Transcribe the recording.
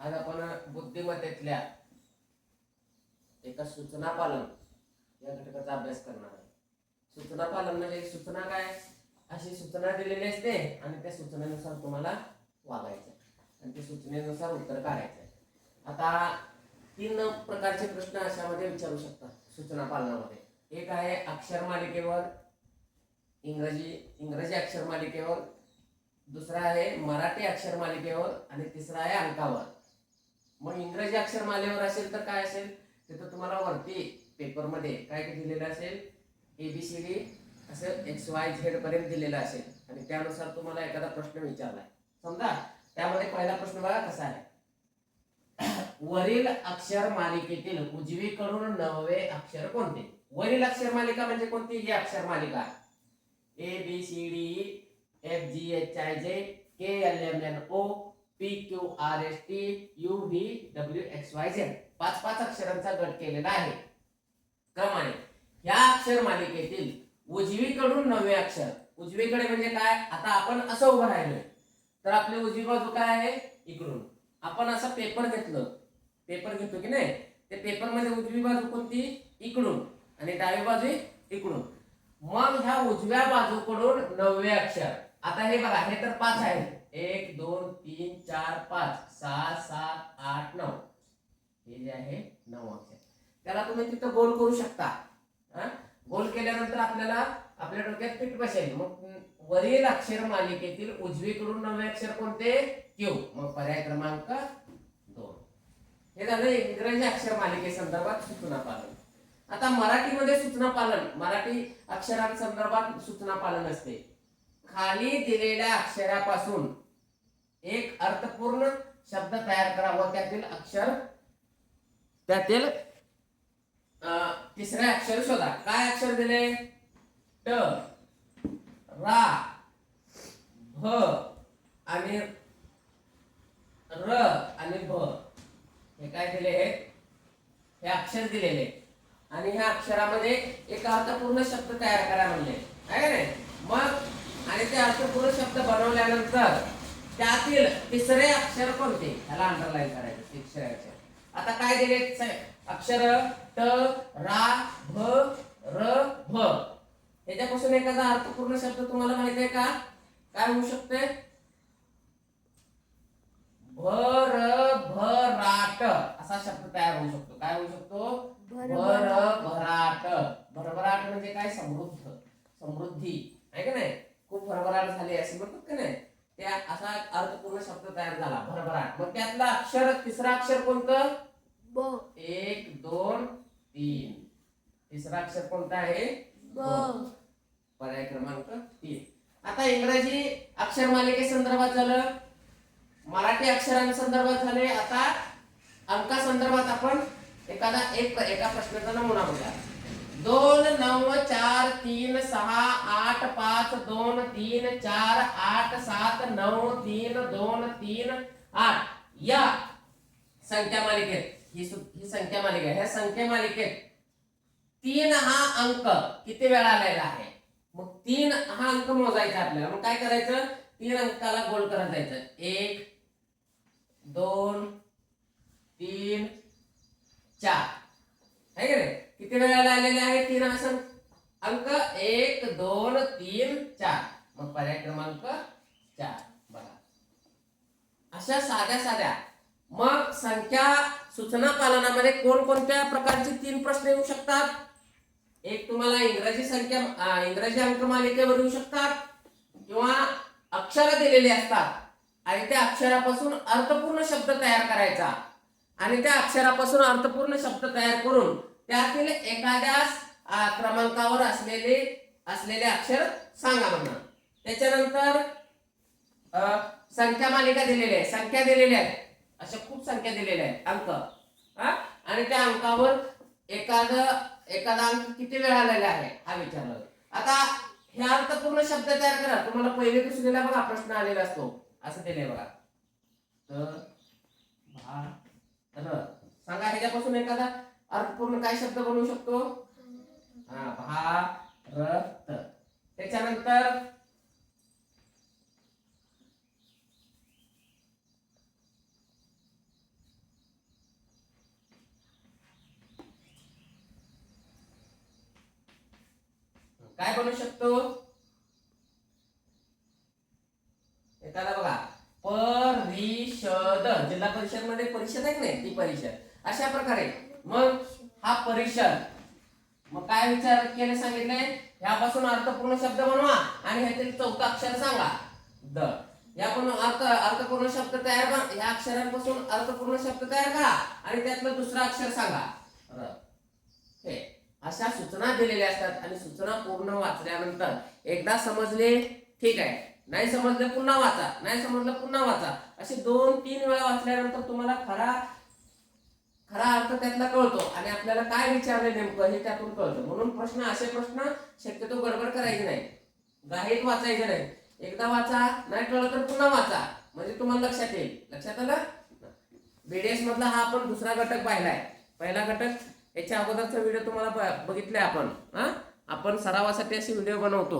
आज आपण बुद्धिमत्तेतल्या एका सूचना पालन या घटकाचा अभ्यास करणार आहे. सूचना पालन म्हणजे सूचना काय, अशी सूचना दिलेली असते आणि त्या सूचनेनुसार तुम्हाला वागायचं आणि त्या सूचनेनुसार उत्तर काढायचं. आता 3 प्रकारचे प्रश्न अशामध्ये विचारू शकतात सूचना पालनामध्ये. एक आहे अक्षर मालिकेवर, इंग्रजी अक्षर मालिकेवर, दुसरा आहे मराठी अक्षर मालिकेवर आणि तिसरा आहे अंकावर. मग इंग्रजी अक्षर मालेवर असेल तर काय असेल, तिथं तुम्हाला वरती पेपरमध्ये काय दिलेलं असेल, ABCD असं XYZ पर्यंत दिलेलं असेल आणि त्यानुसार तुम्हाला एखादा प्रश्न विचारलाय. समजा त्यामध्ये पहिला प्रश्न बघा कसा आहे. वरील अक्षर मालिकेतील उजवीकडून 9वे अक्षर कोणते? वरील अक्षर मालिका म्हणजे कोणती? ही अक्षर मालिका ABCDEFGHIJ KLMNO PQRST UVWXYZ 5 अक्षरांचा गट केलेला आहे क्रमाने. या अक्षर मालिकेतील उजवीकडून 9वे अक्षर, उजवीकडे म्हणजे काय, आता आपण असं उभं राहिलोय तर आपली उजवी बाजू काय आहे, इकडून. आपण असा पेपर घेतो की नाही, ते पेपर मध्ये उजवी बाजू कोणती, इकडून, आणि डावी बाजू इकडून. मग ह्या उजव्या बाजूकडून 9वे अक्षर. आता हे बघा, हे तर 5 आहे, 1 2 3 4 5 6 7 8 9, हे जे आहे 9 अक्षर. त्याला तुम्ही तिथं गोल करू शकता. गोल केल्यानंतर आपल्याला आपल्या डोक्यात फिट बसेल. मग वरील अक्षर मालिकेतील उजवीकडून 9वे अक्षर कोणते, Q. मग पर्याय क्रमांक 2. हे झालं इंग्रजी अक्षर मालिके संदर्भात सूचना पालन. आता मराठीमध्ये सूचना पालन, मराठी अक्षरांसंदर्भात सूचना पालन असते. खाली दिलेल्या अक्षरापासून एक अर्थपूर्ण शब्द तयार करा व त्यातील तिसरे अक्षर शोधा. काय अक्षर दिले? ट, रा, भ आणि र आणि भ. हे काय दिले आहेत? हे अक्षर दिलेले आणि ह्या अक्षरामध्ये एक अर्थपूर्ण शब्द तयार करा म्हणले आहे का नाही. मग आणि ते अर्थपूर्ण शब्द बनवल्यानंतर त्यातील तिसरे अक्षर कोणते, ह्याला अंडरलाईन करायचं. तिसरे अक्षर आता काय दिले अक्षर? ट, रा, भ, र, भ. ह्याच्यापासून एखादा अर्थपूर्ण शब्द तुम्हाला माहिती आहे का? काय होऊ शकते? भरभराट असा शब्द तयार होऊ शकतो. काय होऊ शकतो? भरभराट. भरभराट म्हणजे काय? समृद्धी आहे का नाही. खूप भरभराट झाली असे म्हणतात का नाही, त्या असा अर्थपूर्ण शब्द तयार झाला, भरभराट. मग त्यातला अक्षर, तिसरा अक्षर कोणतं? 1 2 3. तिसरा अक्षर कोणता आहे? ब. पर्याय क्रमांक 3. आता इंग्रजी अक्षर मालिके संदर्भात झालं, मराठी अक्षरांसंदर्भात झाले. आता अंका संदर्भात आपण एका प्रश्नाचा नमुना बघूया. 2 9 4 3 6 8 5 2 3 4 8 7 9 3 2 3 8 या संख्या मालिकेत, ही संख्या मालिका, ह्या संख्या मालिकेत 3 हा अंक किती वेळा आलेला आहे? मग 3 हा अंक मोजायचा आपल्याला. मग काय करायचं? 3 अंकाला गोल करत जायचं. 1 2 3 4 आहे का नाही. किती वेळा आलेले आहे 3 असं अंक? 1 2 3 4. मग पर्याय क्रमांक 4. बघा अशा साध्या. मग संख्या सूचना पालनामध्ये कोणकोणत्या प्रकारचे 3 प्रश्न येऊ शकतात? एक तुम्हाला इंग्रजी अंक मालिकेवर येऊ शकतात, किंवा अक्षर दिलेली असतात आणि त्या अक्षरापासून अर्थपूर्ण शब्द तयार करायचा आणि त्या अक्षरापासून अर्थपूर्ण शब्द तयार करून त्यातील एखाद्या क्रमांकावर असलेले अक्षर सांगा म्हणा. त्याच्यानंतर संख्या मालिका दिलेल्या आहे, संख्या दिलेल्या आहेत, अशा खूप संख्या दिलेल्या आहेत अंक, आणि त्या अंकावर एखादा अंक किती वेळा आलेला आहे हा विचारला. आता हे अर्थपूर्ण शब्द तयार करा. तुम्हाला पहिले दुसरीला बघा प्रश्न आलेला असतो, असं दिले बघा. सांगा ह्याच्यापासून एखादा अर्थपूर्ण काय शब्द बनवू शकतो? भारत. त्याच्यानंतर काय बनू शकतो? एखादा बघा परिषद, जिल्हा परिषद मध्ये परिषद आहे की नाही, ती परिषद. अशा प्रकारे मग हा परिषद. मग काय विचार केले सांगितले, ह्यापासून अर्थपूर्ण शब्द बनवा आणि ह्यातील चौथा अक्षर सांगा द. यापासून अर्थपूर्ण शब्द तयार करा, ह्या अक्षरांपासून अर्थपूर्ण शब्द तयार करा आणि त्यातलं दुसरं अक्षर सांगा र. हे अशा सूचना दिलेल्या असतात आणि सूचना पूर्ण वाचल्यानंतर एकदा समजले ठीक आहे, नाही समजलं पुन्हा वाचा, नाही समजलं पुन्हा वाचा. असे 2-3 वेळा वाचल्यानंतर तुम्हाला खरा अर्थ त्यातला कळतो आणि आपल्याला काय विचारले नेमकं हे त्यातून कळतं. म्हणून असे प्रश्न शक्यतो गडबड करायची नाही, घाईत वाचायचे नाही. एकदा वाचा, नाही कळलं तर पुन्हा वाचा, म्हणजे तुम्हाला लक्षात येईल. लक्षात आलं? बीडीएस मधला हा आपण दुसरा घटक पाहिलाय. पहिला घटक याच्या अगोदरचा व्हिडिओ तुम्हाला बघितलाय आपण. आपण सरावासाठी असे व्हिडिओ बनवतो.